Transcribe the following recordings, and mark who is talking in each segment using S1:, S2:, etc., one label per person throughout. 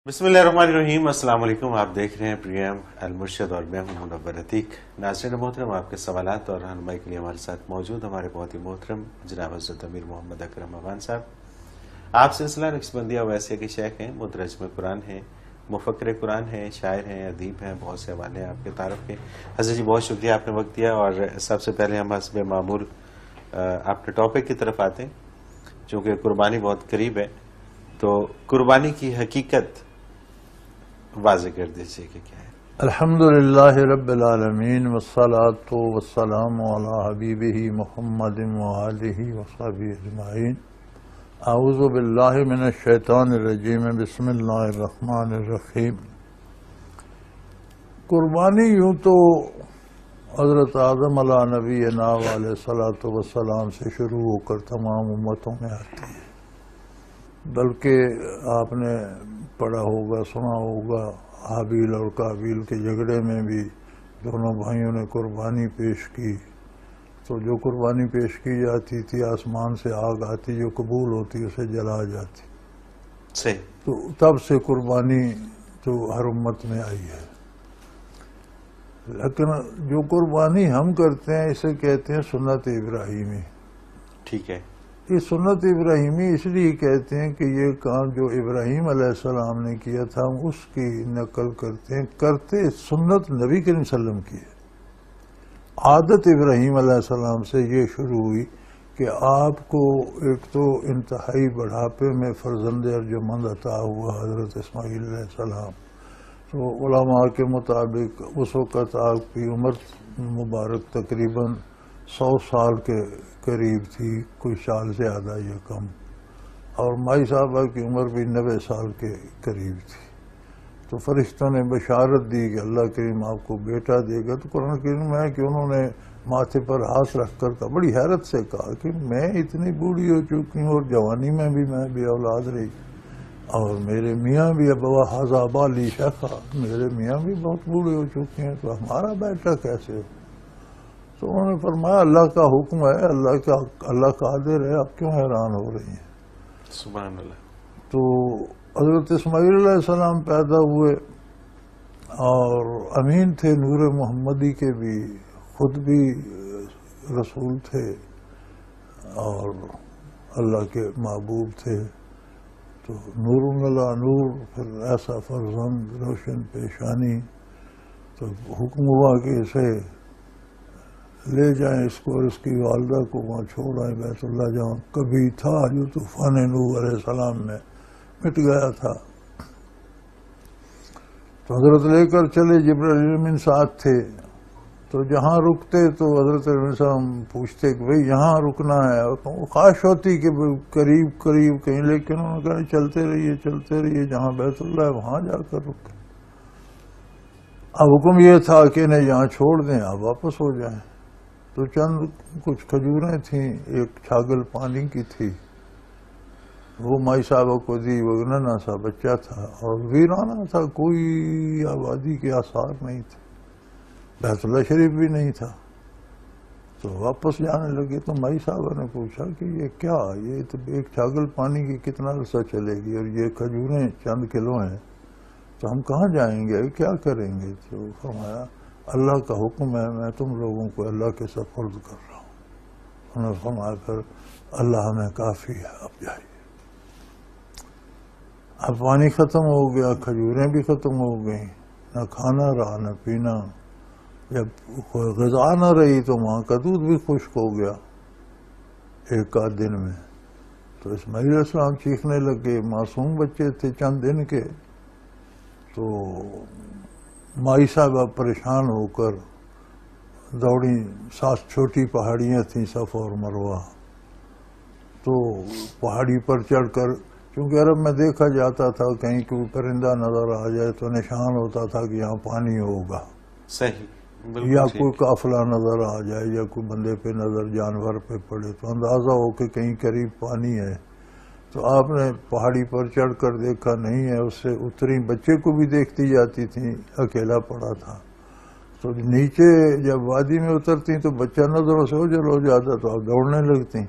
S1: بسم اللہ الرحمن الرحیم۔ السلام علیکم، آپ دیکھ رہے ہیں پریم المرشد اور میں ہوں منور عتیق۔ ناظرین محترم، آپ کے سوالات اور رہنمائی کے لیے ہمارے ساتھ موجود ہمارے بہت ہی محترم جناب حضرت امیر محمد اکرم افغان صاحب۔ آپ سلسلہ نقشبندیہ اویسیہ کے شیخ ہیں، مترجم قرآن ہیں، مفکر قرآن ہیں، شاعر ہیں، ادیب ہیں، بہت سے حوالے ہیں آپ کے تعارف کے۔ حضرت جی بہت شکریہ، آپ نے وقت دیا۔ اور سب سے پہلے ہم حسب معمول اپنے ٹاپک کی طرف آتے ہیں، چونکہ قربانی بہت قریب ہے، تو قربانی کی حقیقت واضح کر دیجیے کہ کیا ہے۔
S2: الحمدللہ رب العالمین والصلاة والسلام علی حبیبہ محمد وآلہ وصحبہ اجمعین۔ اعوذ باللہ من الشیطان الرجیم، بسم اللہ الرحمن الرحیم۔ قربانی یوں تو حضرت آدم علیہ نبینا علیہ الصلاۃ والسلام سے شروع ہو کر تمام امتوں میں آتی ہے، بلکہ آپ نے پڑھا ہوگا، سنا ہوگا، حابیل اور قابیل کے جھگڑے میں بھی دونوں بھائیوں نے قربانی پیش کی، تو جو قربانی پیش کی جاتی تھی آسمان سے آگ آتی، جو قبول ہوتی اسے جلا جاتی،
S1: صحیح۔
S2: تو تب سے قربانی تو ہر امت میں آئی ہے۔ لیکن جو قربانی ہم کرتے ہیں اسے کہتے ہیں سنت ابراہیمی۔
S1: ٹھیک ہے۔
S2: یہ سنت ابراہیمی اس لیے کہتے ہیں کہ یہ کام جو ابراہیم علیہ السلام نے کیا تھا ہم اس کی نقل کرتے ہیں، کرتے سنت نبی کریم صلی اللہ علیہ وسلم کی ہے۔ عادت ابراہیم علیہ السلام سے یہ شروع ہوئی کہ آپ کو ایک تو انتہائی بڑھاپے میں فرزند ارجمند عطا ہوا حضرت اسماعیل علیہ السلام، تو علماء کے مطابق اس وقت آپ کی عمر مبارک تقریباً 100 سال کے قریب تھی، کوئی سال سے زیادہ یا کم، اور مائی صاحبہ کی عمر بھی 90 سال کے قریب تھی۔ تو فرشتوں نے بشارت دی کہ اللہ کریم آپ کو بیٹا دے گا، تو قرآن کریم میں کہ انہوں نے ماتھے پر ہاتھ رکھ کر کہا، بڑی حیرت سے کہا کہ میں اتنی بوڑھی ہو چکی ہوں اور جوانی میں بھی میں بے اولاد رہی، اور میرے میاں بھی اب حضا بالی شیخا، میرے میاں بھی بہت بوڑھے ہو چکے ہیں، تو ہمارا بیٹا کیسے ہو؟ تو انہوں نے فرمایا اللہ کا حکم ہے، اللہ قادر ہے، آپ کیوں حیران ہو رہی ہیں؟
S1: سبحان اللہ۔
S2: تو حضرت اسماعیل علیہ السلام پیدا ہوئے اور امین تھے نور محمدی کے بھی، خود بھی رسول تھے اور اللہ کے محبوب تھے، تو نور اللہ نور، پھر ایسا فرزند روشن پیشانی، تو حکم ہوا کہ اسے لے جائیں اس کو اور اس کی والدہ کو وہاں چھوڑ آئیں بیت اللہ، جہاں کبھی تھا جو طوفان نوح علیہ السلام میں مٹ گیا تھا۔ تو حضرت لے کر چلے، جبرائیل امین ساتھ تھے، تو جہاں رکتے تو حضرت السلام پوچھتے کہ بھئی یہاں رکنا ہے، اور خواہش ہوتی کہ قریب قریب کہیں، لیکن انہوں نے کہا چلتے رہیے جہاں بیت اللہ ہے وہاں جا کر رکے۔ اب حکم یہ تھا کہ انہیں یہاں چھوڑ دیں، آپ واپس ہو جائیں۔ تو چند کچھ کھجوریں تھیں، ایک چھاگل پانی کی تھی، وہ مائی صاحبہ کو دی، وہ ننھا سا بچہ تھا اور ویرانہ تھا، کوئی آبادی کے آثار نہیں تھے، بیت اللہ شریف بھی نہیں تھا۔ تو واپس جانے لگے تو مائی صاحبہ نے پوچھا کہ یہ کیا، یہ تو ایک چھاگل پانی کی کتنا عرصہ چلے گی اور یہ کھجوریں چند کلو ہیں، تو ہم کہاں جائیں گے، کیا کریں گے؟ تو فرمایا اللہ کا حکم ہے، میں تم لوگوں کو اللہ کے سپرد کر رہا ہوں۔ انہوں نے فرمایا پھر اللہ ہمیں کافی ہے، اب جائیے۔ اب پانی ختم ہو گیا، کھجوریں بھی ختم ہو گئیں، نہ کھانا رہا نہ پینا، جب کوئی غذا نہ رہی تو وہاں کا دودھ بھی خشک ہو گیا ایک آدھ دن میں۔ تو اسماعیل علیہ السلام چیخنے لگے، معصوم بچے تھے چند دن کے، تو مائی صاحبہ پریشان ہو کر دوڑی، 7 چھوٹی پہاڑیاں تھیں صفا اور مروہ، تو پہاڑی پر چڑھ کر، چونکہ عرب میں دیکھا جاتا تھا کہیں کوئی پرندہ نظر آ جائے تو نشان ہوتا تھا کہ یہاں پانی ہوگا،
S1: صحیح،
S2: یا کوئی قافلہ نظر آ جائے یا کوئی بندے پہ نظر جانور پہ پڑے تو اندازہ ہو کہ کہیں قریب پانی ہے۔ تو آپ نے پہاڑی پر چڑھ کر دیکھا نہیں ہے، اس سے اتری، بچے کو بھی دیکھتی جاتی تھیں، اکیلا پڑا تھا، تو نیچے جب وادی میں اترتی تو بچہ نظروں سے اوجھل ہو جاتا تو آپ دوڑنے لگتی،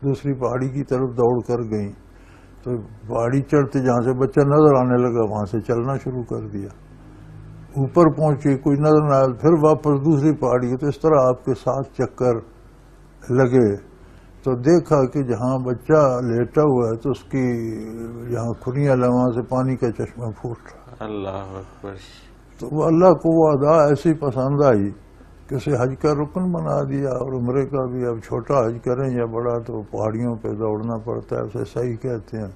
S2: دوسری پہاڑی کی طرف دوڑ کر گئیں، تو پہاڑی چڑھتے جہاں سے بچہ نظر آنے لگا وہاں سے چلنا شروع کر دیا. اوپر پہنچے کوئی نظر نہ آیا, پھر واپس دوسری پہاڑی. تو اس طرح آپ کے 7 چکر لگے تو دیکھا کہ جہاں بچہ لیٹا ہوا ہے تو اس کی جہاں کھریاں وہاں سے پانی کا چشمہ پھوٹ رہا.
S1: اللہ اکبر.
S2: تو وہ اللہ کو وہ ادا ایسی پسند آئی کہ اسے حج کا رکن بنا دیا. اور عمرے کا بھی اب چھوٹا حج کریں یا بڑا تو پہاڑیوں پہ دوڑنا پڑتا ہے, اسے صحیح کہتے ہیں.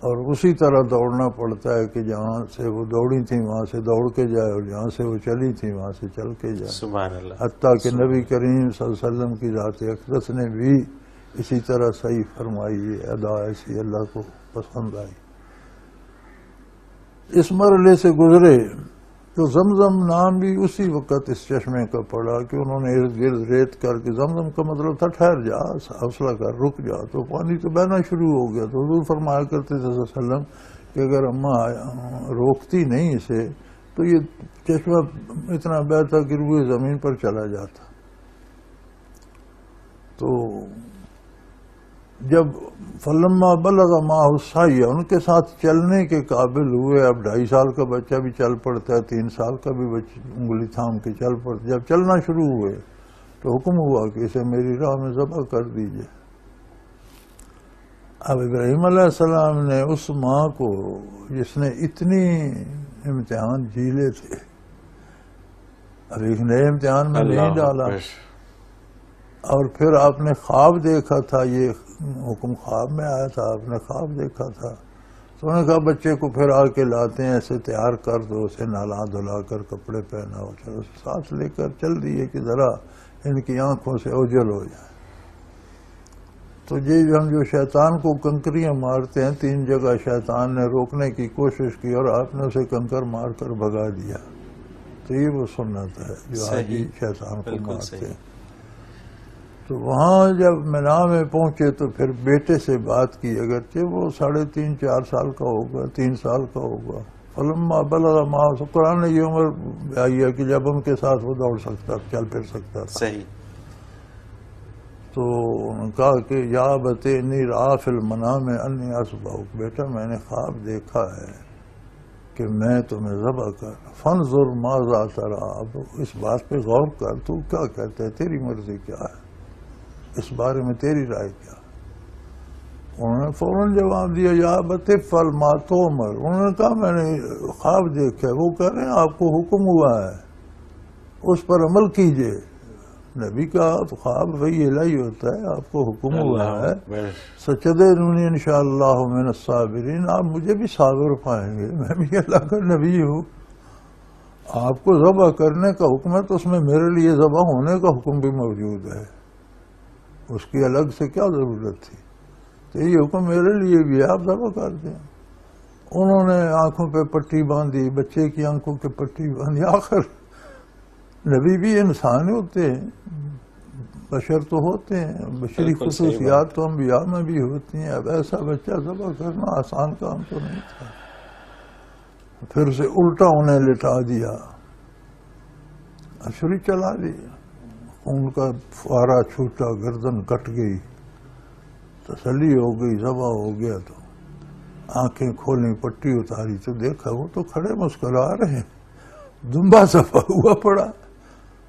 S2: اور اسی طرح دوڑنا پڑتا ہے کہ جہاں سے وہ دوڑی تھیں وہاں سے دوڑ کے جائے, اور جہاں سے وہ چلی تھیں وہاں سے چل کے جائے.
S1: سبحان اللہ.
S2: حتیٰ کہ نبی کریم صلی اللہ علیہ وسلم کی ذات اقدس نے بھی اسی طرح صحیح فرمائی. یہ ادا ایسی اللہ کو پسند آئی. اس مرحلے سے گزرے تو زمزم نام بھی اسی وقت اس چشمے کا پڑا کہ انہوں نے ارد گرد ریت کر کے, زمزم کا مطلب تھا ٹھہر جا, حوصلہ کر, رک جا. تو پانی تو بہنا شروع ہو گیا. تو حضور فرمایا کرتے تھے صلی اللہ علیہ وسلم کہ اگر اماں روکتی نہیں اسے تو یہ چشمہ اتنا بہتا کہ روئے زمین پر چلا جاتا. تو جب فلما بلغ معه السعی, ان کے ساتھ چلنے کے قابل ہوئے. اب 2.5 سال کا بچہ بھی چل پڑتا ہے, 3 سال کا بھی انگلی تھام کے چل پڑتا. جب چلنا شروع ہوئے تو حکم ہوا کہ اسے میری راہ میں ذبح کر دیجئے. اب ابراہیم علیہ السلام نے اس ماں کو جس نے اتنی امتحان جھیلے تھے, اب ایک نئے امتحان میں نہیں ڈالا. اور پھر آپ نے خواب دیکھا تھا, یہ حکم خواب میں آیا تھا, آپ نے خواب دیکھا تھا. تو انہوں نے کہا بچے کو پھر آ کے لاتے ہیں, ایسے تیار کر دو, اسے نہلا دھلا کر کپڑے پہناؤ, چلو ساتھ لے کر چل دیے کہ ذرا ان کی آنکھوں سے اوجھل ہو جائے. تو یہ ہم جو شیطان کو کنکریاں مارتے ہیں, 3 جگہ شیطان نے روکنے کی کوشش کی اور آپ نے اسے کنکر مار کر بھگا دیا. تو یہ وہ سنت ہے جو آج شیطان کو مارتے ہیں. تو وہاں جب مینا میں پہنچے تو پھر بیٹے سے بات کی, اگرچہ وہ 3.5-4 سال کا ہوگا, 3 سال کا ہوگا. فلما بلغ معه, قرآن نے یہ عمر آئی ہے کہ جب ان کے ساتھ وہ دوڑ سکتا, چل پھر سکتا تھا.
S1: صحیح.
S2: تو انہوں نے کہا کہ یا ابت انی رأى فی المنام انی اذبحک, بیٹا میں نے خواب دیکھا ہے کہ میں تمہیں ذبح کر. فانظر ماذا تری, اب اس بات پہ غور کر, تو کیا کہتا ہے, تیری مرضی کیا ہے, اس بارے میں تیری رائے کیا. انہوں نے فوراً جواب دیا یا ابت افعل ما تؤمر. انہوں نے کہا میں نے خواب دیکھا ہے. وہ کہہ رہے ہیں آپ کو حکم ہوا ہے, اس پر عمل کیجئے. نبی کا خواب وہی الہی ہوتا ہے, آپ کو حکم ہوا ہے ستجدونی انشاءاللہ من الصابرین, آپ مجھے بھی صابر پائیں گے, میں بھی اللہ کا نبی ہوں. آپ کو ذبح کرنے کا حکم ہے تو اس میں میرے لیے ذبح ہونے کا حکم بھی موجود ہے, اس کی الگ سے کیا ضرورت تھی. تو یہ حکم میرے لیے بھی ہے, آپ ذبح کر دیں. انہوں نے آنکھوں پہ پٹی باندھی, بچے کی آنکھوں کی پٹی باندھی. آخر نبی بھی انسان ہوتے ہیں, بشر تو ہوتے ہیں, بشری خصوصیات تو انبیاء میں بھی ہوتی ہیں. اب ایسا بچہ ذبح کرنا آسان کام تو نہیں تھا. پھر سے الٹا انہیں لٹا دیا, چھری چلا دی, خون کا فوارہ چھوٹا, گردن کٹ گئی, تسلی ہو گئی, ذبح ہو گیا. تو آنکھیں کھولیں, پٹی اتاری تو دیکھا وہ تو کھڑے مسکرا رہے ہیں, دمبا ذبح ہوا پڑا.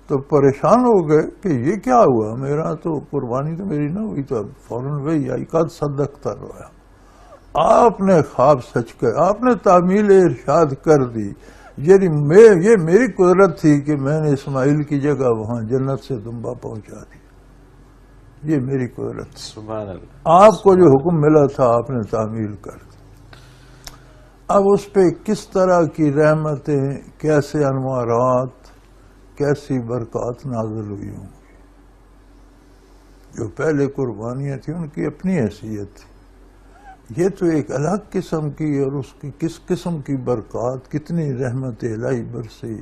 S2: تو پریشان ہو گئے کہ یہ کیا ہوا, میرا تو قربانی تو میری نہ ہوئی. تو فوراً وہی آئی, قد صدقت رویا, آپ نے خواب سچ کر, آپ نے تعمیل ارشاد کر دی. یہ میری قدرت تھی کہ میں نے اسماعیل کی جگہ وہاں جنت سے دمبا پہنچا دی. یہ میری قدرت تھی.
S1: سبحان اللہ. آپ
S2: کو جو حکم ملا تھا آپ نے تعمیل کر دی. اب اس پہ کس طرح کی رحمتیں, کیسے انوارات, کیسی برکات نازل ہوئی ہوں گی. جو پہلے قربانیاں تھیں ان کی اپنی حیثیت تھی, یہ تو ایک الگ قسم کی, اور اس کی کس قسم کی برکات, کتنی رحمت الہی برسی,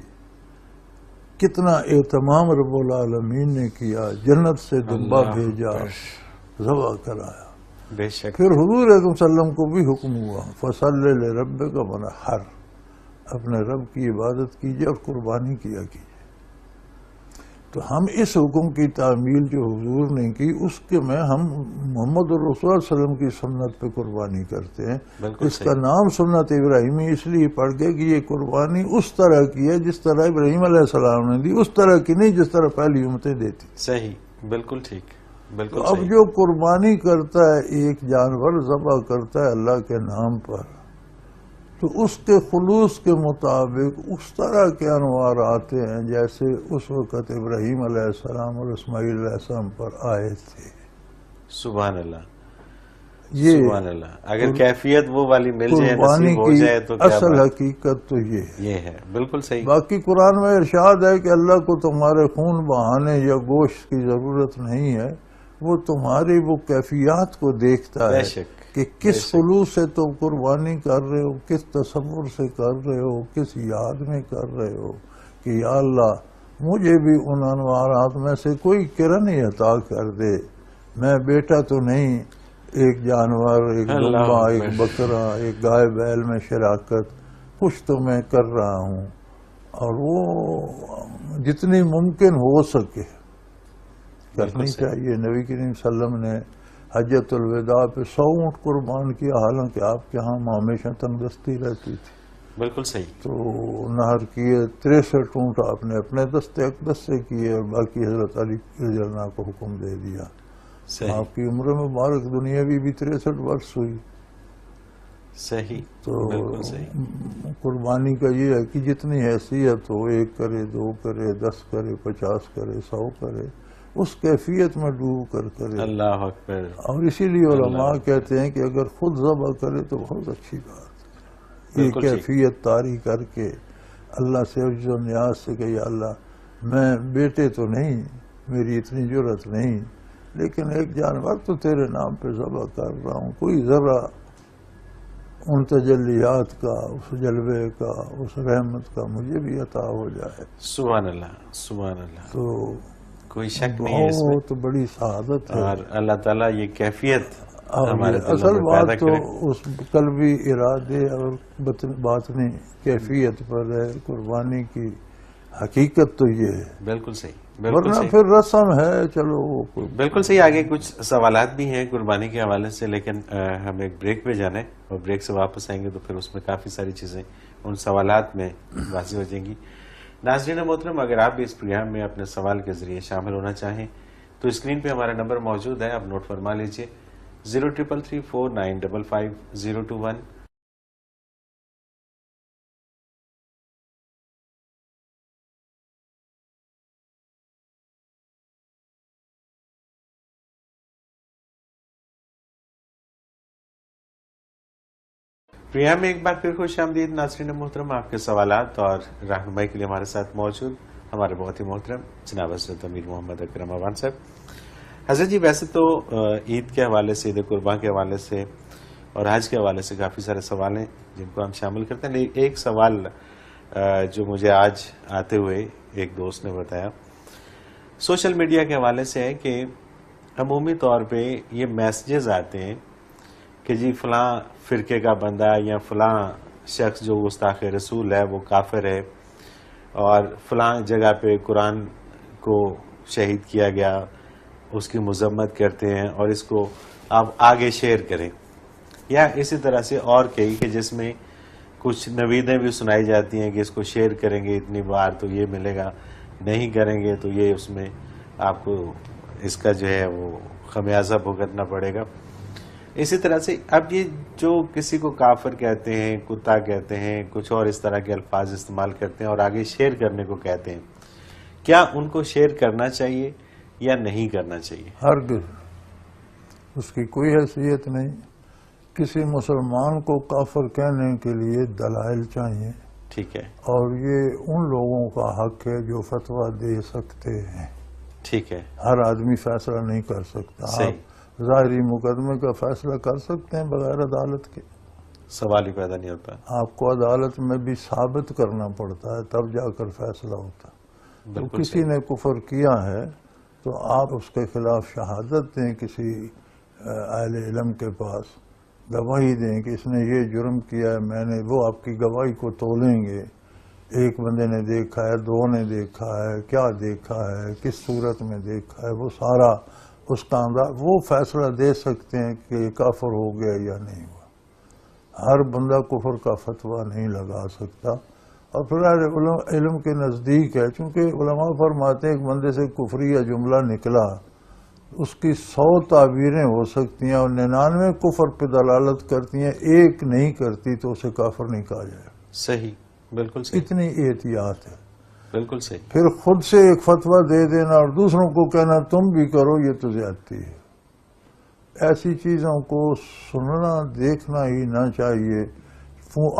S2: کتنا اہتمام رب العالمین نے کیا, جنت سے دمبا بھیجا, ذبح کرایا.
S1: بے شک.
S2: پھر حضور اکرم صلی اللہ علیہ وسلم کو بھی حکم ہوا فصلی لربک وانحر, اپنے رب کی عبادت کیجیے اور قربانی کیا کیجیے. تو ہم اس حکم کی تعمیل جو حضور نے کی اس کے میں ہم محمد الرسول صلی اللہ علیہ وسلم کی سنت پہ قربانی کرتے ہیں. اس کا نام سنت ابراہیمی اس لیے پڑ گیا کہ یہ قربانی اس طرح کی ہے جس طرح ابراہیم علیہ السلام نے دی، اس طرح کی نہیں جس طرح پہلی امتیں دیتی.
S1: صحیح، بالکل ٹھیک، بالکل.
S2: اب جو قربانی کرتا ہے ایک جانور ذبح کرتا ہے اللہ کے نام پر، تو اس کے خلوص کے مطابق اس طرح کے انوار آتے ہیں جیسے اس وقت ابراہیم علیہ السلام اور اسماعیل علیہ السلام پر آئے تھے.
S1: سبحان اللہ، سبحان اللہ. اگر کیفیت وہ والی مل جائے،
S2: قربانی
S1: نصیب ہو
S2: کی
S1: جائے تو کیا
S2: اصل
S1: بات.
S2: حقیقت تو یہ
S1: ہے بالکل صحیح.
S2: باقی قرآن میں ارشاد ہے کہ اللہ کو تمہارے خون بہانے یا گوشت کی ضرورت نہیں ہے، وہ تمہاری وہ کیفیات کو دیکھتا ہے کہ کس خلوص سے تم قربانی کر رہے ہو، کس تصور سے کر رہے ہو، کس یاد میں کر رہے ہو کہ یا اللہ مجھے بھی ان انوارات میں سے کوئی کرن ہی عطا کر دے. میں بیٹا تو نہیں، ایک جانور، ایک دمبا، ایک بکرا، ایک گائے بیل میں شراکت کچھ تو میں کر رہا ہوں، اور وہ جتنی ممکن ہو سکے کرنی چاہیے. نبی کریم صلی اللہ علیہ وسلم نے حجۃ الوداع پہ 100 اونٹ قربان کیا، حالانکہ آپ کے ہاں ہمیشہ تندرستی رہتی تھی.
S1: بالکل صحیح.
S2: تو نہر کیے 63 اونٹ آپ نے اپنے دستے اقدس سے کیے، اور باقی حضرت علی رضی اللہ عنہ کو حکم دے دیا. آپ کی عمر مبارک دنیاوی بھی 63 برس ہوئی.
S1: صحیح.
S2: تو
S1: بالکل صحیح.
S2: قربانی کا یہ ہے کہ جتنی حیثیت ہو، 1 کرے، 2 کرے، 10 کرے، 50 کرے، 100 کرے، اس کیفیت میں ڈوب کر کرے.
S1: اللہ اکبر.
S2: اور اسی لیے علماء کہتے ہیں کہ اگر خود ذبح کرے تو بہت اچھی بات ہے. یہ کیفیت طاری کر کے اللہ سے عجز و نیاز سے کہ یا اللہ میں بیٹے تو نہیں، میری اتنی جرت نہیں، لیکن ایک جانور تو تیرے نام پہ ذبح کر رہا ہوں، کوئی ذرا ان تجلیات کا، اس جلوے کا، اس رحمت کا مجھے بھی عطا ہو جائے.
S1: سبحان اللہ، سبحان اللہ.
S2: تو
S1: کوئی شک نہیں ہے اس میں.
S2: بہت بڑی سعادت ہے.
S1: اور اللہ تعالیٰ یہ کیفیت ہمارے
S2: اصل بات تو اس قلبی ارادے اور باطنی کیفیت پر ہے. قربانی کی حقیقت تو یہ ہے.
S1: بالکل صحیح.
S2: ورنہ پھر رسم ہے، چلو.
S1: بالکل صحیح. آگے کچھ سوالات بھی ہیں قربانی کے حوالے سے، لیکن ہم ایک بریک پہ جانا ہے، اور بریک سے واپس آئیں گے تو پھر اس میں کافی ساری چیزیں ان سوالات میں واضح ہو جائیں گی. ناظرین محترم، اگر آپ بھی اس پروگرام میں اپنے سوال کے ذریعے شامل ہونا چاہیں تو اسکرین پہ ہمارا نمبر موجود ہے، آپ نوٹ فرما لیجئے 0333455021. پروگرام میں ایک بار پھر خوش آمدید ناظرین محترم. آپ کے سوالات اور رہنمائی کے لیے ہمارے ساتھ موجود ہمارے بہت ہی محترم جناب حضرت امیر محمد اکرم اوان صاحب. حضرت جی، ویسے تو عید کے حوالے سے، عید قربان کے حوالے سے اور حج کے حوالے سے کافی سارے سوال ہیں جن کو ہم شامل کرتے ہیں، لیکن ایک سوال جو مجھے آج آتے ہوئے ایک دوست نے بتایا سوشل میڈیا کے حوالے سے ہے کہ عمومی طور پہ یہ میسیجز آتے ہیں کہ جی فلاں فرقے کا بندہ یا فلاں شخص جو گستاخ رسول ہے وہ کافر ہے، اور فلاں جگہ پہ قرآن کو شہید کیا گیا، اس کی مذمت کرتے ہیں اور اس کو آپ آگے شیئر کریں، یا اسی طرح سے اور کئی کہ جس میں کچھ نویدیں بھی سنائی جاتی ہیں کہ اس کو شیئر کریں گے اتنی بار تو یہ ملے گا، نہیں کریں گے تو یہ اس میں آپ کو اس کا جو ہے وہ خمیازہ بھگتنا پڑے گا. اسی طرح سے اب یہ جو کسی کو کافر کہتے ہیں، کتا کہتے ہیں، کچھ اور اس طرح کے الفاظ استعمال کرتے ہیں اور آگے شیئر کرنے کو کہتے ہیں، کیا ان کو شیئر کرنا چاہیے یا نہیں کرنا چاہیے؟
S2: ہرگز اس کی کوئی حیثیت نہیں. کسی مسلمان کو کافر کہنے کے لیے دلائل چاہیے.
S1: ٹھیک ہے. اور
S2: یہ ان لوگوں کا حق ہے جو فتویٰ دے سکتے ہیں.
S1: ٹھیک ہے.
S2: ہر آدمی فیصلہ نہیں کر سکتا. آپ ظاہری مقدمے کا فیصلہ کر سکتے ہیں بغیر عدالت کے؟
S1: سوال ہی پیدا نہیں ہوتا.
S2: آپ کو عدالت میں بھی ثابت کرنا پڑتا ہے تب جا کر فیصلہ ہوتا. تو کسی نے کفر کیا ہے تو آپ اس کے خلاف شہادت دیں، کسی اہل علم کے پاس گواہی دیں کہ اس نے یہ جرم کیا ہے، میں نے، وہ آپ کی گواہی کو تولیں گے ایک بندے نے دیکھا ہے، دو نے دیکھا ہے، کیا دیکھا ہے، کس صورت میں دیکھا ہے، وہ سارا اس کا انداز، وہ فیصلہ دے سکتے ہیں کہ یہ کافر ہو گیا یا نہیں ہوا۔ ہر بندہ کفر کا فتویٰ نہیں لگا سکتا، اور پھر علم کے نزدیک ہے، چونکہ علماء فرماتے ہیں ایک بندے سے کفریہ جملہ نکلا، اس کی 100 تعبیریں ہو سکتی ہیں اور 99 کفر پہ دلالت کرتی ہیں، ایک نہیں کرتی تو اسے کافر نہیں کہا جائے۔
S1: صحیح، بالکل صحیح،
S2: اتنی احتیاط ہے۔
S1: بالکل صحیح۔
S2: پھر خود سے ایک فتویٰ دے دینا اور دوسروں کو کہنا تم بھی کرو، یہ تو زیادتی ہے۔ ایسی چیزوں کو سننا دیکھنا ہی نہ چاہیے،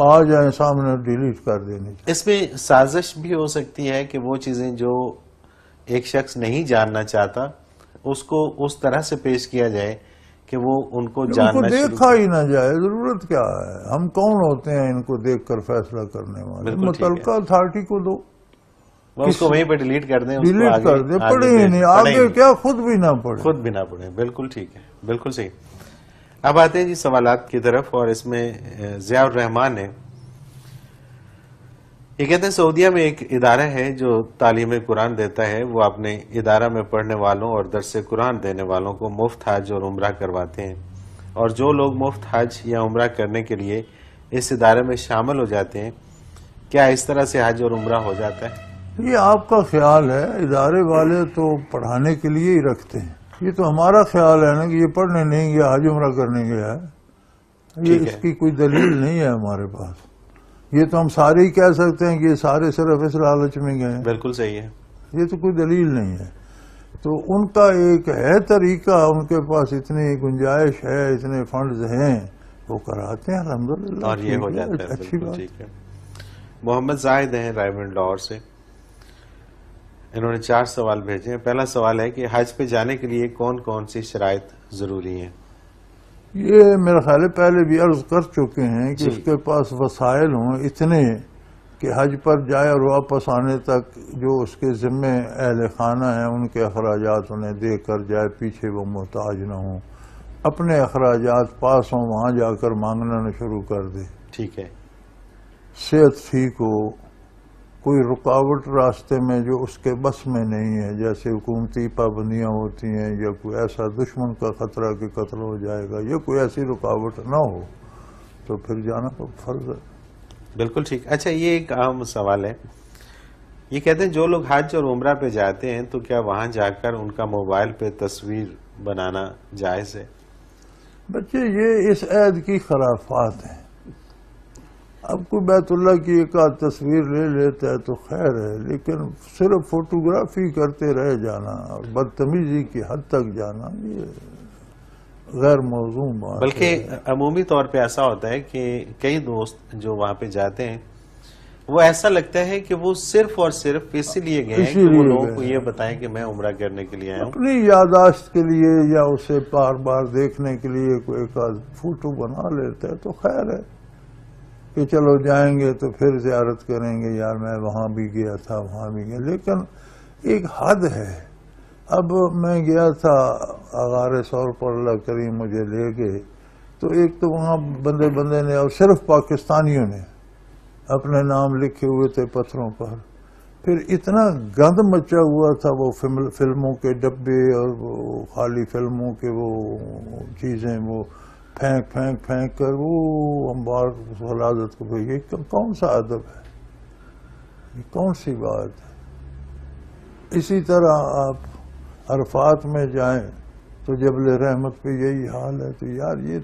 S2: آ جائیں سامنے ڈیلیٹ کر دینی چاہیے۔
S1: اس میں سازش بھی ہو سکتی ہے کہ وہ چیزیں جو ایک شخص نہیں جاننا چاہتا اس کو اس طرح سے پیش کیا جائے کہ وہ ان کو جاننا
S2: دیکھا ہی نہ جائے، ضرورت کیا ہے؟ ہم کون ہوتے ہیں ان کو دیکھ کر فیصلہ کرنے والے؟ متعلقہ اتھارٹی کو دو،
S1: اس کو وہیں پہ ڈیلیٹ کر دیں،
S2: ڈیلیٹ کر دیں، پڑھے ہی نہیں، آگے کیا خود بھی نہ پڑھے،
S1: خود بھی نہ پڑھیں۔ بالکل ٹھیک ہے، بالکل صحیح۔ اب آتے ہیں جی سوالات کی طرف، اور اس میں ضیاء الرحمان نے یہ کہتے ہیں سعودیہ میں ایک ادارہ ہے جو تعلیم قرآن دیتا ہے، وہ اپنے ادارہ میں پڑھنے والوں اور درس قرآن دینے والوں کو مفت حج اور عمرہ کرواتے ہیں، اور جو لوگ مفت حج یا عمرہ کرنے کے لیے اس ادارے میں شامل ہو جاتے ہیں، کیا اس طرح سے حج اور عمرہ ہو جاتا ہے؟
S2: یہ آپ کا خیال ہے، ادارے والے تو پڑھانے کے لیے ہی رکھتے ہیں، یہ تو ہمارا خیال ہے نا کہ یہ پڑھنے نہیں گیا، حج عمرہ کرنے گیا ہے، یہ اس کی کوئی دلیل نہیں ہے ہمارے پاس۔ یہ تو ہم سارے ہی کہہ سکتے ہیں کہ یہ سارے صرف اس لالچ میں گئے ہیں،
S1: بالکل صحیح ہے،
S2: یہ تو کوئی دلیل نہیں ہے۔ تو ان کا ایک ہے طریقہ، ان کے پاس اتنی گنجائش ہے، اتنے فنڈز ہیں، وہ کراتے ہیں، الحمدللہ،
S1: اور یہ ہو جاتا ہے،
S2: اچھی
S1: بالکل
S2: بات۔
S1: ٹھیک ہے۔ محمد زاہد ہیں رائمنڈ لاہور سے، انہوں نے 4 سوال بھیجے ہیں۔ پہلا سوال ہے کہ حج پہ جانے کے لیے کون کون سی شرائط ضروری ہیں؟
S2: یہ میرا خیال ہے پہلے بھی عرض کر چکے ہیں کہ اس کے پاس وسائل ہوں اتنے کہ حج پر جائے اور واپس آنے تک جو اس کے ذمے اہل خانہ ہیں ان کے اخراجات انہیں دے کر جائے، پیچھے وہ محتاج نہ ہوں، اپنے اخراجات پاس ہوں، وہاں جا کر مانگنا نہ شروع کر دے،
S1: ٹھیک ہے،
S2: صحت ٹھیک ہو، کوئی رکاوٹ راستے میں جو اس کے بس میں نہیں ہے، جیسے حکومتی پابندیاں ہوتی ہیں یا کوئی ایسا دشمن کا خطرہ کہ قتل ہو جائے گا، یا کوئی ایسی رکاوٹ نہ ہو تو پھر جانا تو فرض ہے۔
S1: بالکل ٹھیک۔ اچھا، یہ ایک اہم سوال ہے، یہ کہتے ہیں جو لوگ حج اور عمرہ پہ جاتے ہیں تو کیا وہاں جا کر ان کا موبائل پہ تصویر بنانا جائز ہے؟
S2: بچے یہ اس عہد کی خرافات ہیں۔ اب کوئی بیت اللہ کی ایک آدھ تصویر لے لیتا ہے تو خیر ہے، لیکن صرف فوٹوگرافی کرتے رہ جانا اور بدتمیزی کی حد تک جانا، یہ غیر موزوں بات ہے۔
S1: بلکہ عمومی طور پہ ایسا ہوتا ہے کہ کئی دوست جو وہاں پہ جاتے ہیں وہ ایسا لگتا ہے کہ وہ صرف اور صرف اسی لیے گئے ہیں کہ وہ لوگوں کو یہ بتائیں کہ میں عمرہ کرنے کے لیے آیا ہوں،
S2: اپنی یاداشت کے لیے یا اسے بار بار دیکھنے کے لیے کوئی ایک آدھ فوٹو بنا لیتا ہے تو خیر ہے کہ چلو جائیں گے تو پھر زیارت کریں گے، یار میں وہاں بھی گیا تھا، وہاں بھی گیا، لیکن ایک حد ہے۔ اب میں گیا تھا آغار سور پر، اللہ کریم مجھے لے گئے، تو ایک تو وہاں بندے نے اور صرف پاکستانیوں نے اپنے نام لکھے ہوئے تھے پتھروں پر، پھر اتنا گند مچا ہوا تھا، وہ فلموں کے ڈبے اور وہ خالی فلموں کے وہ چیزیں وہ پھینک کر وہ انبار غلاظت کو، یہ کون سا ادب ہے، یہ کون سی بات ہے؟ اسی طرح آپ عرفات میں جائیں تو جبل رحمت پہ یہی حال ہے، تو یار یہ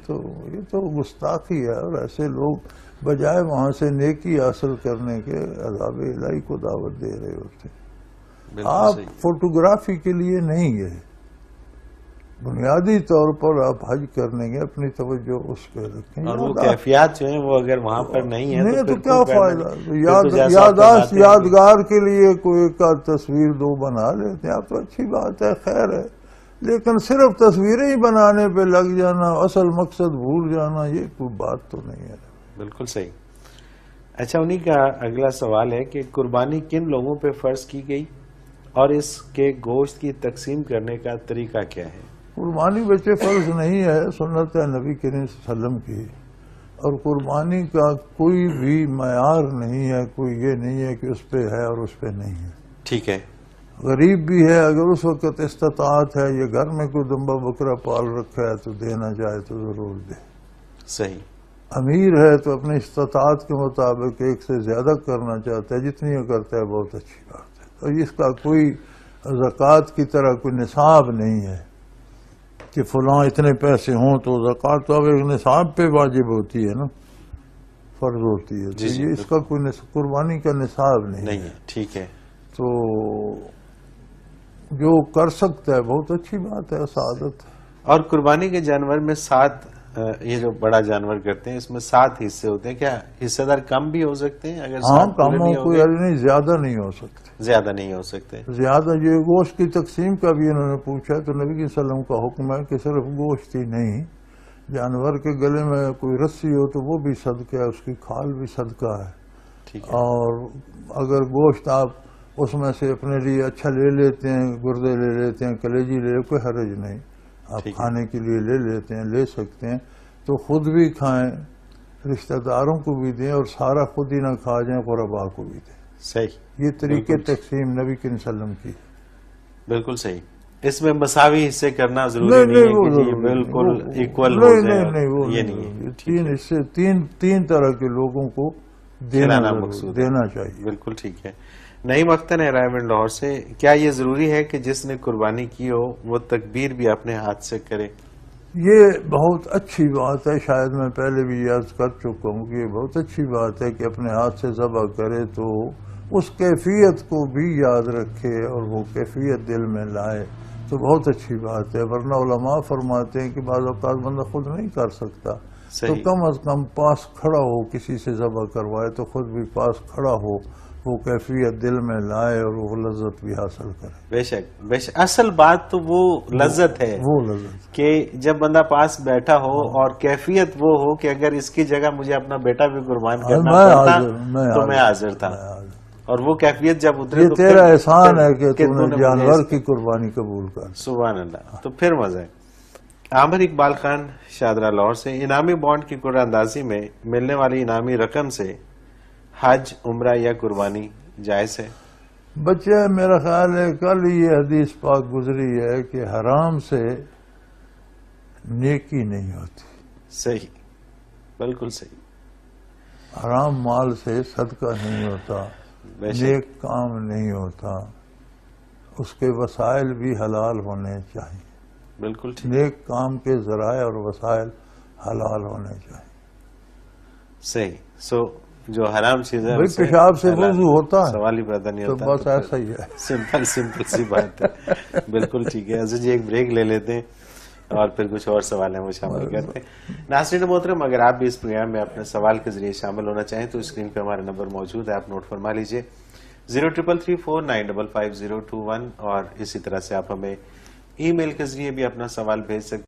S2: تو گستاخی ہے، اور ایسے لوگ بجائے وہاں سے نیکی حاصل کرنے کے عذاب الہی کو دعوت دے رہے ہوتے ہیں۔ آپ فوٹوگرافی کے لیے نہیں گئے، بنیادی طور پر آپ حج کرنے گے، اپنی توجہ اس پہ رکھیں،
S1: اور وہ کیفیات جو ہیں وہ اگر وہاں پر نہیں ہے
S2: تو کیا فائدہ؟ یاداشت یادگار کے لیے کوئی ایک آدھ تصویر دو بنا لیتے ہیں آپ، تو اچھی بات ہے، خیر ہے، لیکن صرف تصویریں ہی بنانے پہ لگ جانا، اصل مقصد بھول جانا، یہ کوئی بات تو نہیں ہے۔
S1: بالکل صحیح۔ اچھا، انہی کا اگلا سوال ہے کہ قربانی کن لوگوں پہ فرض کی گئی اور اس کے گوشت کی تقسیم کرنے کا طریقہ کیا ہے؟
S2: قربانی بچے فرض نہیں ہے، سنت ہے نبی کریم صلی اللہ علیہ وسلم کی، اور قربانی کا کوئی بھی معیار نہیں ہے، کوئی یہ نہیں ہے کہ اس پہ ہے اور اس پہ نہیں ہے.
S1: ٹھیک ہے.
S2: غریب بھی ہے، اگر اس وقت استطاعت ہے، یہ گھر میں کوئی دمبا بکرا پال رکھا ہے تو دینا چاہے تو ضرور دے.
S1: صحیح.
S2: امیر ہے تو اپنی استطاعت کے مطابق ایک سے زیادہ کرنا چاہتا ہے، جتنی وہ کرتا ہے بہت اچھی بات ہے. اور اس کا کوئی زکوٰۃ کی طرح کوئی نصاب نہیں ہے کہ فلاں اتنے پیسے ہوں تو زکوٰۃ تو اب ایک نصاب پہ واجب ہوتی ہے نا، فرض ہوتی ہے. تو یہ اس کا کوئی قربانی کا نصاب نہیں ہے.
S1: ٹھیک ہے.
S2: تو جو کر سکتا ہے بہت اچھی بات ہے، سعادت ہے.
S1: اور قربانی کے جانور میں 7 یہ جو بڑا جانور کرتے ہیں اس میں 7 حصے ہوتے ہیں، کیا حصے دار کم بھی ہو سکتے ہیں؟ اگر
S2: ہاں کم ہو کوئی حل نہیں، زیادہ نہیں ہو سکتے.
S1: زیادہ نہیں ہو سکتے.
S2: زیادہ یہ گوشت کی تقسیم کا بھی انہوں نے پوچھا تو نبی صلی اللہ علیہ وسلم کا حکم ہے کہ صرف گوشت ہی نہیں، جانور کے گلے میں کوئی رسی ہو تو وہ بھی صدقہ ہے، اس کی کھال بھی صدقہ ہے. اور اگر گوشت آپ اس میں سے اپنے لیے اچھا لے لیتے ہیں، گردے لے لیتے ہیں، کلیجی لے کوئی حرج نہیں، آپ کھانے کے لیے لے لیتے ہیں، لے سکتے ہیں. تو خود بھی کھائیں، رشتہ داروں کو بھی دیں، اور سارا خود ہی نہ کھا جائیں، غرباء کو بھی دیں.
S1: صحیح.
S2: یہ طریقے تقسیم نبی کریم صلی اللہ علیہ وسلم کی. بالکل
S1: صحیح. اس میں مساوی حصے کرنا ضروری نہیں ہے کہ یہ بالکل ایکول ہو جائے. یہ نہیں ہے.
S2: تین طرح کے لوگوں کو دینا چاہیے.
S1: بالکل ٹھیک ہے. نعیم اختر ہے رائے لاہور سے، کیا یہ ضروری ہے کہ جس نے قربانی کی ہو وہ تکبیر بھی اپنے ہاتھ سے کرے؟
S2: یہ بہت اچھی بات ہے، شاید میں پہلے بھی عرض کر چکا ہوں کہ یہ بہت اچھی بات ہے کہ اپنے ہاتھ سے ذبح کرے تو اس کیفیت کو بھی یاد رکھے اور وہ کیفیت دل میں لائے تو بہت اچھی بات ہے. ورنہ علماء فرماتے ہیں کہ بعض اوقات بندہ خود نہیں کر سکتا تو کم از کم پاس کھڑا ہو، کسی سے ذبح کروائے تو خود بھی پاس کھڑا ہو، وہ کیفیت دل میں لائے اور وہ لذت بھی حاصل کرے.
S1: بے شک اصل بات تو وہ لذت ہے،
S2: وہ لذت
S1: کہ جب بندہ پاس بیٹھا ہو اور کیفیت وہ ہو کہ اگر اس کی جگہ مجھے اپنا بیٹا بھی قربان کرنا پڑتا تو میں حاضر تھا. اور وہ کیفیت جب اترے تو
S2: تیرا احسان ہے کہ تو نے جانور کی قربانی قبول کر.
S1: سبحان اللہ. تو پھر مزہ ہے. عامر اقبال خان شادرہ لاہور سے، انعامی بانڈ کی قرعہ اندازی میں ملنے والی انعامی رقم سے حج، عمرہ یا قربانی جائز ہے؟
S2: بچہ میرا خیال ہے کل یہ حدیث پاک گزری ہے کہ حرام سے نیکی نہیں ہوتی.
S1: صحیح. بالکل صحیح.
S2: حرام مال سے صدقہ نہیں ہوتا، نیک کام نہیں ہوتا، اس کے وسائل بھی حلال ہونے چاہیے.
S1: بالکل ٹھیک.
S2: نیک کام کے ذرائع اور وسائل حلال ہونے چاہیے.
S1: صحیح. جو حرام چیزیں
S2: پیشاب سے وضو ہوتا ہے،
S1: سوال ہی پیدا نہیں ہوتا.
S2: بس ایسا ہی ہے.
S1: سمپل سی بات ہے. بالکل ٹھیک ہے. جی ایک بریک لے لیتے ہیں اور پھر کچھ اور سوال ہیں وہ شامل کرتے ہیں. ناظرین محترم، اگر آپ بھی اس پروگرام میں اپنے سوال کے ذریعے شامل ہونا چاہیں تو اسکرین پہ ہمارا نمبر موجود ہے، آپ نوٹ فرما لیجئے 0334955021، اور اسی طرح سے آپ ہمیں ای میل کے ذریعے بھی اپنا سوال بھیج سکتے ہیں.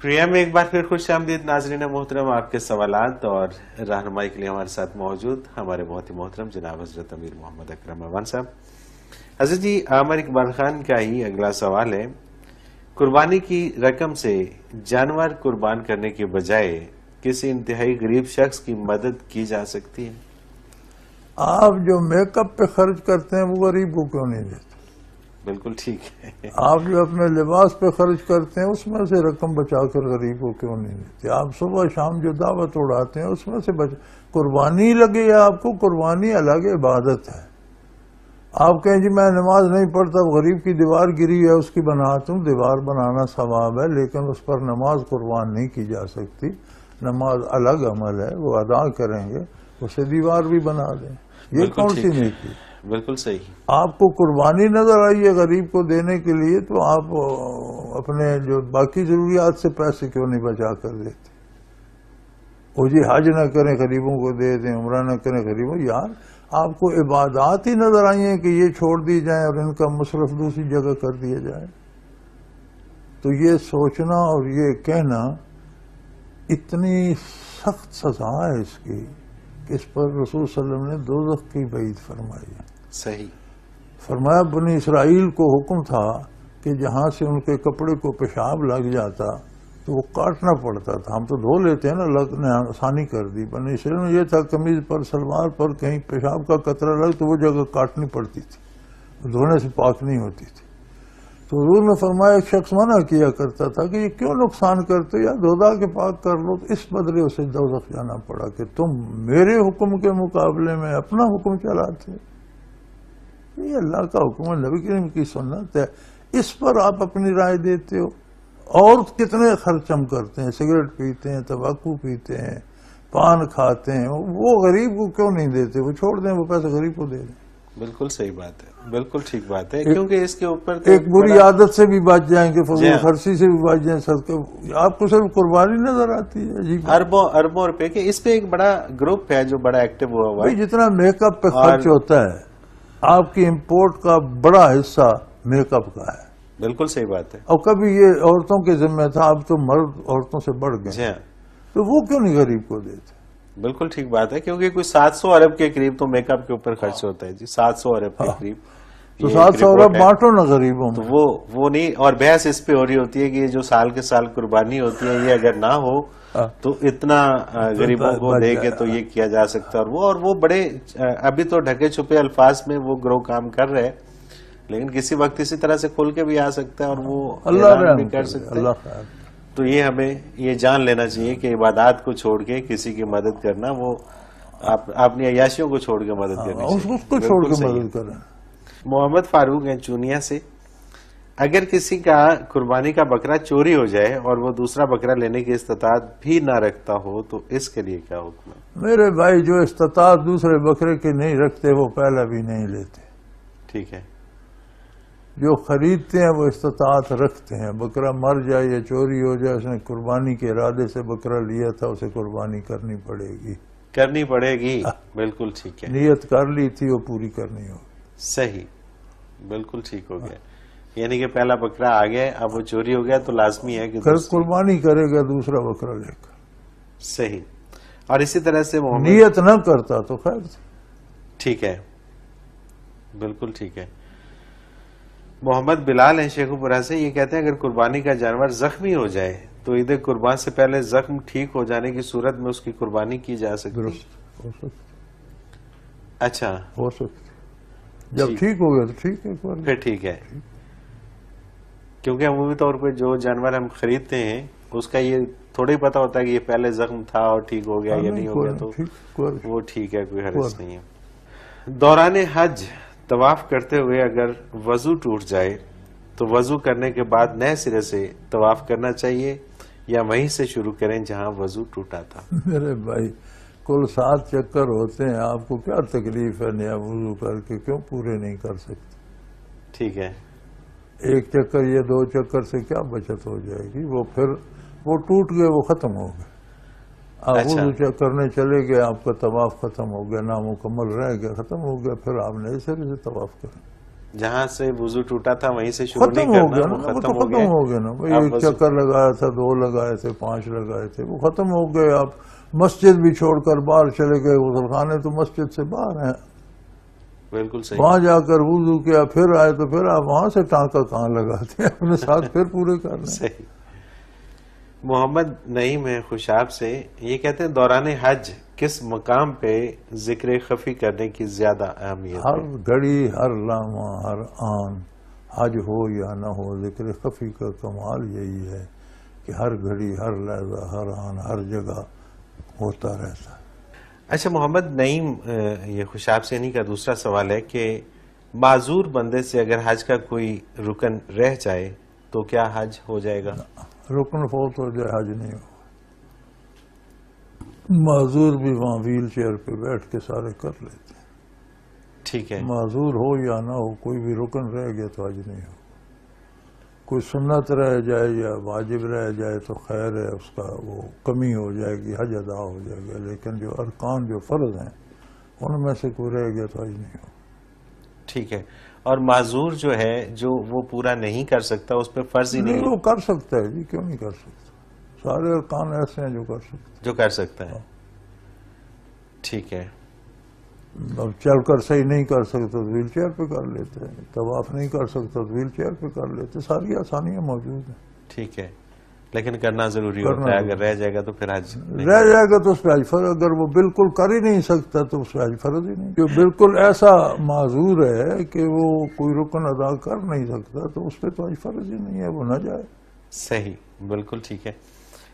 S1: پروگرام میں ایک بار پھر خوش آمدید ناظرین محترم. آپ کے سوالات اور رہنمائی کے لیے ہمارے ساتھ موجود ہمارے بہت ہی محترم جناب حضرت امیر محمد اکرم اوان صاحب. حضرت جی، عامر اقبال خان کا ہی اگلا سوال ہے، قربانی کی رقم سے جانور قربان کرنے کے بجائے کسی انتہائی غریب شخص کی مدد کی جا سکتی ہے؟
S2: آپ جو میک اپ پہ خرچ کرتے ہیں وہ غریب کو کیوں نہیں دیتے؟
S1: بالکل ٹھیک ہے.
S2: آپ جو اپنے لباس پہ خرچ کرتے ہیں اس میں سے رقم بچا کر غریب کو کیوں نہیں دیتے؟ آپ صبح شام جو دعوت اڑاتے ہیں اس میں سے قربانی لگے یا آپ کو؟ قربانی الگ عبادت ہے. آپ کہیں جی میں نماز نہیں پڑھتا، غریب کی دیوار گری ہے اس کی بناتا ہوں، دیوار بنانا ثواب ہے لیکن اس پر نماز قربان نہیں کی جا سکتی. نماز الگ عمل ہے، وہ ادا کریں گے، اسے دیوار بھی بنا دیں. یہ کون سی نیکی؟
S1: بالکل صحیح.
S2: آپ کو قربانی نظر آئی ہے غریب کو دینے کے لیے تو آپ اپنے جو باقی ضروریات سے پیسے کیوں نہیں بچا کر دیتے؟ وہ جی حج نہ کریں غریبوں کو دے دیں، عمرہ نہ کریں غریبوں. یار آپ کو عبادات ہی نظر آئی ہیں کہ یہ چھوڑ دی جائیں اور ان کا مصرف دوسری جگہ کر دیا جائے. تو یہ سوچنا اور یہ کہنا اتنی سخت سزا ہے اس کی کہ اس پر رسول صلی اللہ علیہ وسلم نے دوزخ کی وعید فرمائی ہے.
S1: صحیح.
S2: فرمایا بنی اسرائیل کو حکم تھا کہ جہاں سے ان کے کپڑے کو پیشاب لگ جاتا تو وہ کاٹنا پڑتا تھا. ہم تو دھو لیتے ہیں نا، اللہ نے آسانی کر دی. بنی اسرائیل میں یہ تھا قمیض پر سلوار پر کہیں پیشاب کا قطرہ لگ تو وہ جگہ کاٹنی پڑتی تھی، دھونے سے پاک نہیں ہوتی تھی. تو حضور نے فرمایا ایک شخص منع کیا کرتا تھا کہ یہ کیوں نقصان کرتے یا دھودا کے پاک کر لو، تو اس بدلے اسے دوزخ جانا پڑا کہ تم میرے حکم کے مقابلے میں اپنا حکم چلاتے. یہ اللہ کا حکم ہے، نبی کریم کی سنت ہے، اس پر آپ اپنی رائے دیتے ہو. اور کتنے خرچ ہم کرتے ہیں، سگریٹ پیتے ہیں، تمباکو پیتے ہیں، پان کھاتے ہیں، وہ غریب کو کیوں نہیں دیتے؟ وہ چھوڑ دیں، وہ پیسے غریب کو دے دیں.
S1: بالکل صحیح بات ہے، بالکل ٹھیک بات ہے، کیونکہ اس کے اوپر
S2: ایک بری عادت سے بھی بچ جائیں گے، فضول خرچی سے بھی بچ جائیں. صدقے آپ کو صرف قربانی نظر آتی ہے عجیب،
S1: اربوں روپے کے. اس پہ ایک بڑا گروپ ہے جو بڑا ایکٹیو ہوا ہے.
S2: جتنا میک اپ پہ خرچ ہوتا ہے، آپ کی امپورٹ کا بڑا حصہ میک اپ کا ہے.
S1: بالکل صحیح بات ہے.
S2: اور کبھی یہ عورتوں کے ذمہ تھا، اب تو مرد عورتوں سے بڑھ گئے، تو وہ کیوں نہیں غریب کو دیتے؟
S1: بالکل ٹھیک بات ہے، کیونکہ کوئی 700 ارب کے قریب تو میک اپ کے اوپر خرچ ہوتا ہے جی. 700 ارب کے قریب
S2: تو 700 ارب بانٹو نا غریبوں میں.
S1: تو وہ نہیں. اور بحث اس پہ ہو رہی ہوتی ہے کہ یہ جو سال کے سال قربانی ہوتی ہے، یہ اگر نہ ہو تو اتنا غریبوں کو دے کے تو یہ کیا جا سکتا ہے. اور وہ بڑے ابھی تو ڈھکے چھپے الفاظ میں وہ گروہ کام کر رہے، لیکن کسی وقت اسی طرح سے کھل کے بھی آ سکتا ہے اور وہ اعلان بھی کر سکتے ہیں. تو یہ ہمیں یہ جان لینا چاہیے کہ عبادات کو چھوڑ کے کسی کی مدد کرنا، وہ اپنی عیاشیوں کو چھوڑ کے مدد کرنی چاہیے.
S2: اس کو چھوڑ کے مدد کرنا.
S1: محمد فاروق ہیں چونیا سے. اگر کسی کا قربانی کا بکرا چوری ہو جائے اور وہ دوسرا بکرا لینے کی استطاعت بھی نہ رکھتا ہو تو اس کے لیے کیا حکم ہے؟
S2: میرے بھائی جو استطاعت دوسرے بکرے کی نہیں رکھتے وہ پہلا بھی نہیں لیتے.
S1: ٹھیک ہے.
S2: جو خریدتے ہیں وہ استطاعت رکھتے ہیں. بکرا مر جائے یا چوری ہو جائے، اس نے قربانی کے ارادے سے بکرا لیا تھا، اسے قربانی کرنی پڑے گی.
S1: کرنی پڑے گی. بالکل ٹھیک ہے.
S2: نیت کر لی تھی، وہ پوری کرنی ہوگی.
S1: صحیح، بالکل ٹھیک ہو گیا. یعنی کہ پہلا بکرا آ گیا، اب وہ چوری ہو گیا تو لازمی ہے کہ
S2: قربانی کرے گا دوسرا بکرا لے کر.
S1: صحیح. اور اسی طرح سے
S2: نیت نہ کرتا تو خیر تھی.
S1: ٹھیک ہے، بالکل ٹھیک ہے. محمد بلال ہیں شیخو پورہ سے. یہ کہتے ہیں اگر قربانی کا جانور زخمی ہو جائے تو عید قربان سے پہلے زخم ٹھیک ہو جانے کی صورت میں اس کی قربانی کی جا سکتی؟
S2: درست ہو سکتی.
S1: اچھا،
S2: ہو سکتی. جب ٹھیک ہو گیا تو ٹھیک ہے،
S1: پھر ٹھیک ہے. کیونکہ عمومی طور پہ جو جانور ہم خریدتے ہیں اس کا یہ تھوڑا ہی پتا ہوتا ہے کہ یہ پہلے زخم تھا اور ٹھیک ہو گیا یا نہیں ہو گیا، تو وہ ٹھیک ہے، کوئی حرج نہیں ہے. دوران حج طواف کرتے ہوئے اگر وضو ٹوٹ جائے تو وضو کرنے کے بعد نئے سرے سے طواف کرنا چاہیے یا وہیں سے شروع کریں جہاں وضو ٹوٹا تھا؟
S2: میرے بھائی کل 7 چکر ہوتے ہیں، آپ کو کیا تکلیف ہے نیا وضو کر کے کیوں پورے نہیں کر سکتے؟
S1: ٹھیک ہے.
S2: 1 چکر یا 2 چکر سے کیا بچت ہو جائے گی؟ وہ پھر وہ ٹوٹ گئے، وہ ختم ہو گئے. آپ وضو چیک کرنے چلے گئے، آپ کا طواف ختم ہو گیا، نامکمل رہ گیا، ختم ہو گیا. پھر آپ نئے سرے سے طواف کریں.
S1: جہاں سے وضو ٹوٹا تھا وہیں سے شروع نہیں کرنا.
S2: ختم ہو گیا نا. 1 چکر لگایا تھا، 2 لگائے تھے، 5 لگائے تھے، وہ ختم ہو گئے. آپ مسجد بھی چھوڑ کر باہر چلے گئے، غسل خانے تو مسجد سے باہر ہیں.
S1: بالکل صحیح.
S2: وہاں جا کر وضو کیا، پھر آئے تو پھر آپ وہاں سے ٹانکا کہاں لگاتے ہیں؟ اپنے ساتھ پھر پورے کرنا.
S1: صحیح. محمد نعیم ہے خوشاب سے. یہ کہتے ہیں دوران حج کس مقام پہ ذکر خفی کرنے کی زیادہ اہمیت ہے؟
S2: ہر گھڑی، ہر لمحہ، ہر آن، حج ہو یا نہ ہو، ذکر خفی کا کمال یہی ہے کہ ہر گھڑی، ہر لحظہ، ہر آن، ہر جگہ ہوتا رہتا ہے.
S1: اچھا محمد نعیم یہ خوشاب سے نہیں کا دوسرا سوال ہے کہ معذور بندے سے اگر حج کا کوئی رکن رہ جائے تو کیا حج ہو جائے گا؟
S2: رکن فوت ہو جائے حج نہیں ہو. معذور بھی وہاں ویل چیئر پہ بیٹھ کے سارے کر لیتے ہیں.
S1: ٹھیک ہے.
S2: معذور ہو یا نہ ہو، کوئی بھی رکن رہ گیا تو حج نہیں ہو. کوئی سنت رہ جائے یا واجب رہ جائے تو خیر ہے، اس کا وہ کمی ہو جائے گی، حج ادا ہو جائے گا. لیکن جو ارکان، جو فرض ہیں، ان میں سے کوئی رہ گیا تو حج نہیں ہو.
S1: ٹھیک ہے. اور معذور جو ہے جو وہ پورا نہیں کر سکتا، اس پہ فرض ہی نہیں.
S2: وہ کر سکتا ہے جی، کیوں نہیں کر سکتا؟ سارے ارکان ایسے ہیں جو کر
S1: سکتا ہے. ٹھیک ہے.
S2: اب چل کر صحیح نہیں کر سکتا تو ویل چیئر پہ کر لیتے ہیں، طواف نہیں کر سکتا تو ویل چیئر پہ کر لیتے، ساری آسانیاں موجود ہیں.
S1: ٹھیک ہے، لیکن کرنا ضروری ہوتا ہے. اگر رہ جائے گا تو پھر حج
S2: رہ جائے گا تو اس پہ حج فرض. اگر وہ بالکل کر ہی نہیں سکتا تو اس پہ حج فرض ہی نہیں. جو بالکل ایسا معذور ہے کہ وہ کوئی رکن ادا کر نہیں سکتا تو اس پہ تو حج فرض ہی نہیں ہے، وہ نہ جائے.
S1: صحیح، بالکل ٹھیک ہے.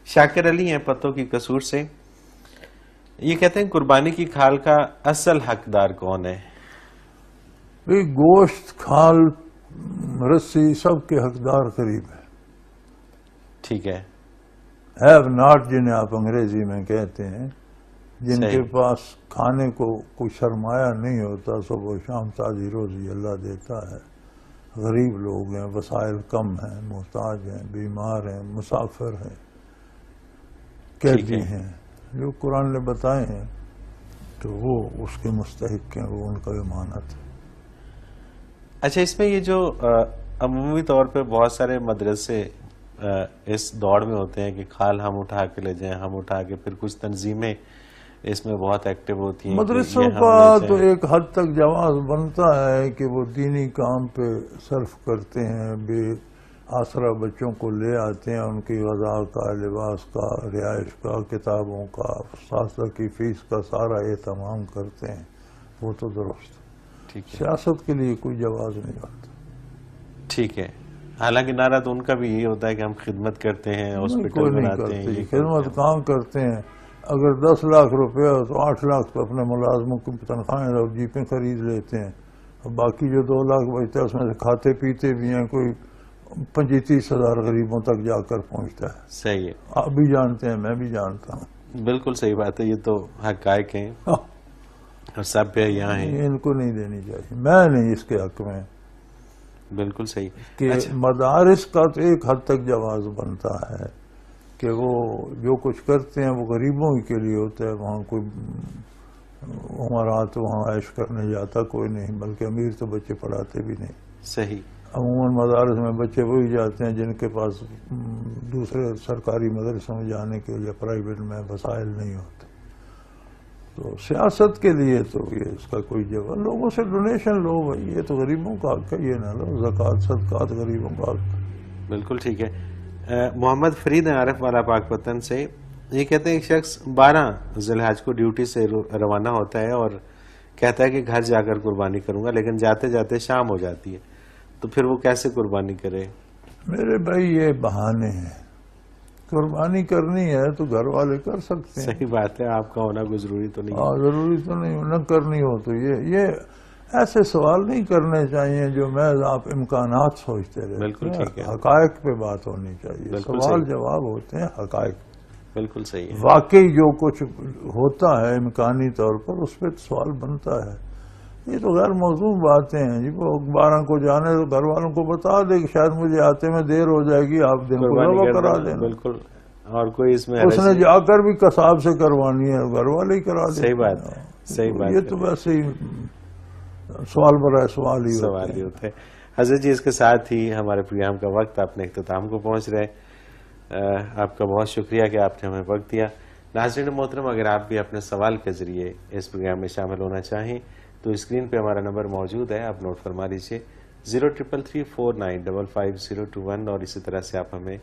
S1: شاکر علی ہیں پتوں کی قصور سے، یہ کہتے ہیں قربانی کی کھال کا اصل حقدار کون ہے؟
S2: گوشت، کھال، رسی سب کے حقدار قریب ہے.
S1: ٹھیک ہے.
S2: ہیو ناٹ جنہیں آپ انگریزی میں کہتے ہیں، جن کے پاس کھانے کو کوئی سرمایہ نہیں ہوتا، صبح و شام تازی روزی اللہ دیتا ہے. غریب لوگ ہیں، وسائل کم ہیں، محتاج ہیں، بیمار ہیں، مسافر ہیں، قیدی ہیں، جو قرآن نے بتائے ہیں تو وہ اس کے مستحق ہیں، وہ ان کا امانت ہے.
S1: اچھا، اس میں یہ جو عمومی طور پہ بہت سارے مدرسے اس دوڑ میں ہوتے ہیں کہ کھال ہم اٹھا کے لے جائیں، ہم اٹھا کے، پھر کچھ تنظیمیں اس میں بہت ایکٹیو ہوتی ہیں.
S2: مدرسوں کا تو ایک حد تک جواز بنتا ہے کہ وہ دینی کام پہ صرف کرتے ہیں، بے آسرا بچوں کو لے آتے ہیں، ان کی غذا کا، لباس کا، رہائش کا، کتابوں کا، اساتذہ کی فیس کا سارا اہتمام کرتے ہیں. وہ تو درست. سیاست کے لیے کوئی جواز نہیں ہوتا.
S1: ٹھیک ہے. حالانکہ نعرہ تو ان کا بھی یہی ہوتا ہے کہ ہم خدمت کرتے ہیں، ہاسپٹل بناتے ہیں.
S2: خدمت کام کرتے ہیں. اگر 10 لاکھ روپے ہو تو 8 لاکھ تو اپنے ملازموں کی تنخواہیں اور جیپیں خرید لیتے ہیں، اور باقی جو 2 لاکھ بچتا ہے اس میں سے کھاتے پیتے بھی ہیں. کوئی 25-30 ہزار غریبوں تک جا کر پہنچتا ہے.
S1: صحیح ہے.
S2: آپ بھی جانتے ہیں، میں بھی جانتا ہوں.
S1: بالکل صحیح بات ہے. یہ تو حقائق ہیں اور سب پہ یہاں ہیں.
S2: ان کو نہیں دینی چاہیے. میں نہیں اس کے حق میں.
S1: بالکل صحیح.
S2: کہ مدارس کا تو ایک حد تک جواز بنتا ہے کہ وہ جو کچھ کرتے ہیں وہ غریبوں ہی کے لیے ہوتا ہے. وہاں کوئی ہمارا تو وہاں عیش کرنے جاتا کوئی نہیں، بلکہ امیر تو بچے پڑھاتے بھی نہیں.
S1: صحیح.
S2: عموماً مدارس میں بچے وہی جاتے ہیں جن کے پاس دوسرے سرکاری مدرسوں میں جانے کے لیے پرائیویٹ میں وسائل نہیں ہوتے. تو سیاست کے لیے تو یہ اس کا کوئی جواب. لوگوں سے ڈونیشن لو بھائی، یہ تو غریبوں کا حق ہے، یہ نہ لو. زکوٰۃ صدقات غریبوں کا حق ہے.
S1: بالکل ٹھیک ہے. محمد فرید عارف والا پاک پتن سے، یہ کہتے ہیں ایک شخص 12 ذی الحج کو ڈیوٹی سے روانہ ہوتا ہے اور کہتا ہے کہ گھر جا کر قربانی کروں گا، لیکن جاتے جاتے شام ہو جاتی ہے، تو پھر وہ کیسے قربانی کرے؟
S2: میرے بھائی یہ بہانے ہیں. قربانی کرنی ہے تو گھر والے کر سکتے ہیں.
S1: صحیح بات ہے. آپ کا ہونا کوئی ضروری تو نہیں.
S2: ضروری تو نہیں. نہ کرنی ہو تو یہ ایسے سوال نہیں کرنے چاہیے جو محض آپ امکانات سوچتے رہے.
S1: بالکل ٹھیک ہے.
S2: حقائق پہ بات ہونی چاہیے. سوال جواب ہوتے ہیں حقائق.
S1: بالکل صحیح ہے.
S2: واقعی جو کچھ ہوتا ہے امکانی طور پر اس پہ سوال بنتا ہے. یہ تو غیر موضوع باتیں ہیں جی. وہ 12 کو جانے تو گھر والوں کو بتا دے کہ شاید مجھے آتے میں دیر ہو جائے گی، آپ دن کو ذبح کرا دینا.
S1: بالکل. اور کوئی اس میں
S2: اس نے جا کر بھی قصاب سے کروانی ہے، گھر والے ہی کرا دیں.
S1: صحیح بات ہے. صحیح بات.
S2: یہ تو ویسے ہی سوال برائے سوال ہی
S1: ہوتے ہیں. حضرت جی، اس کے ساتھ ہی ہمارے پروگرام کا وقت اپنے اختتام کو پہنچ رہے. آپ کا بہت شکریہ کہ آپ نے ہمیں وقت دیا. ناظرین محترم، اگر آپ بھی اپنے سوال کے ذریعے اس پروگرام میں شامل ہونا چاہیں تو اسکرین پہ ہمارا نمبر موجود ہے، آپ نوٹ فرما لیجیے 033349555021، اور اسی طرح سے آپ ہمیں